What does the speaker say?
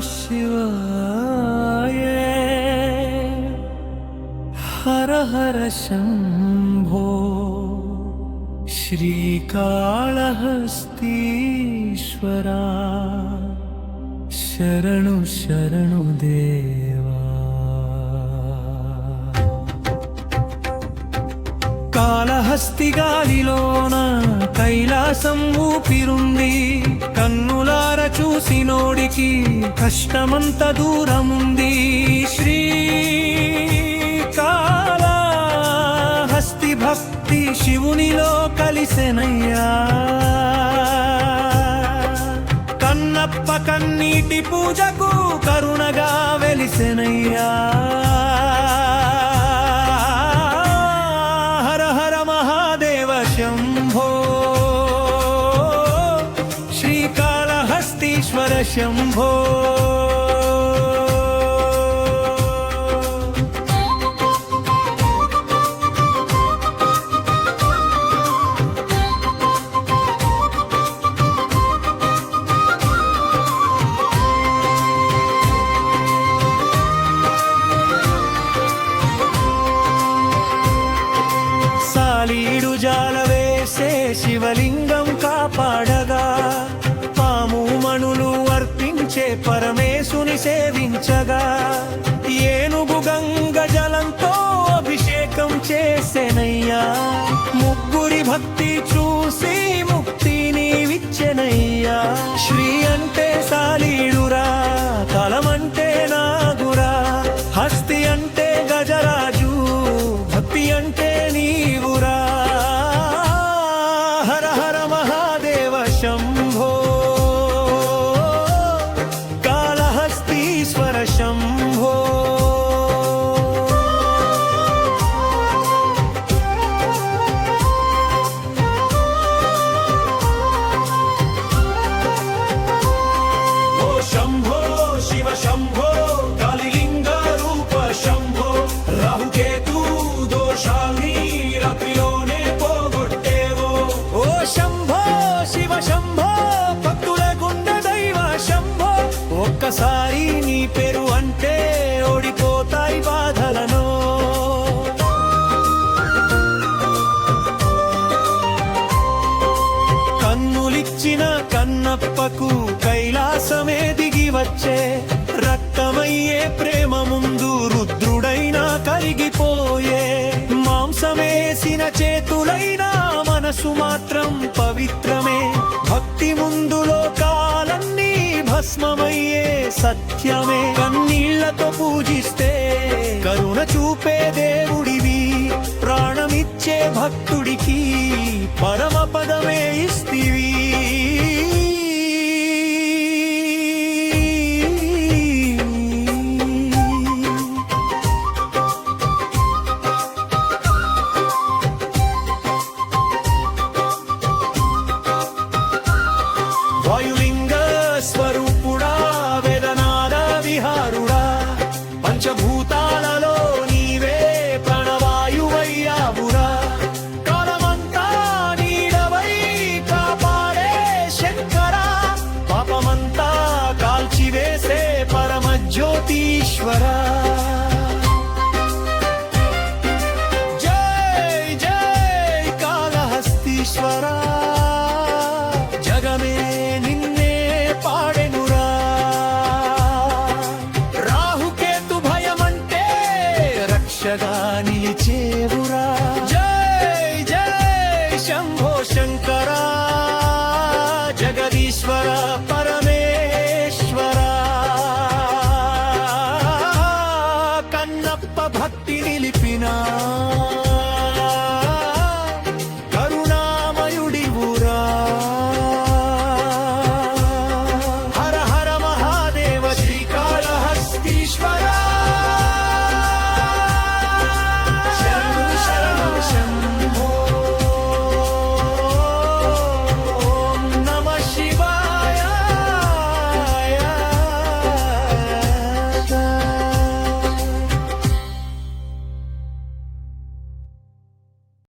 शिवाय हर हर शम्भो श्रीकाళहस्तीश्वरा शरणु शरणु देवा కాళహస్తి గాలిలోన కైలాసం ఊపిరుంది కన్నులార చూసినోడికి కష్టమంత దూరముంది శ్రీ కాళహస్తి భక్తి శివునిలో కలిసెనయ్యా కన్నప్ప కన్నీటి పూజకు కరుణగా వెలిసెనయ్యా शंभो श्रीकाళहस्तीश्वर शंभो సాలీడు జాలవే శివలింగం కాపాడగా పాము మణులు అర్పించే పరమేశుని సేవించగా ఏనుగు గంగ జలంతో అభిషేకం చేసెనయ్యా ముగ్గురి భక్తి చూసి ముక్తిని విచ్చెనయ్యా శ్రీ అంటే సాలీడురా కలమంటే నాగురా హస్తి అంటే గజరాజు భక్తి అంటే నీవురా शंभो काళहस्तीश्वर शंभो ओ शंभो शिव शंभो कालिलिंग रूप शंभो राहुकेतु दोषाल्नि रात्रिलोने पोगొట్టేవో ओ शंभो शिव शंभो భక్తుల గుండె దైవ శంభో ఒక్కసారి నీ పేరు అంటే ఓడిపోతాయి బాధలను కన్నులిచ్చిన కన్నప్పకు కైలాసమే దిగి వచ్చే రక్తమయ్యే ప్రేమ ముందు రుద్రుడైనా కరిగిపోయే మాంసమేసిన చేతులైనా మనసు మాత్రం పవిత్రమే భక్తి ముందు లోకాలన్నీ భస్మమయ్యే సత్యమే కన్నీళ్లతో పూజిస్తే కరుణ చూపే దేవుడివి ప్రాణమిచ్చే భక్తుడికి పరమ పదమే